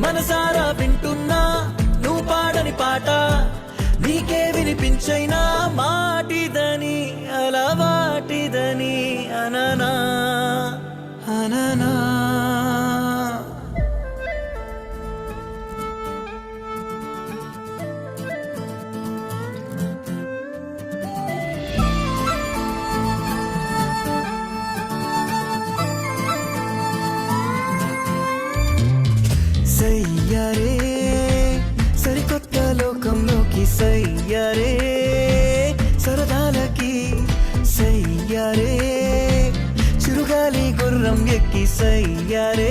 మనసారా వింటున్నా నువ్వు పాడని పాట నీకే వినిపించైనా మాటిదని అలవాటిదని అననా అననా సయ్యారే సరికొత్త లోకంలోకి సయ్యారే సరదాలకి సయ్యారే చిరుగాలి గుర్రం ఎక్కి సయ్యారే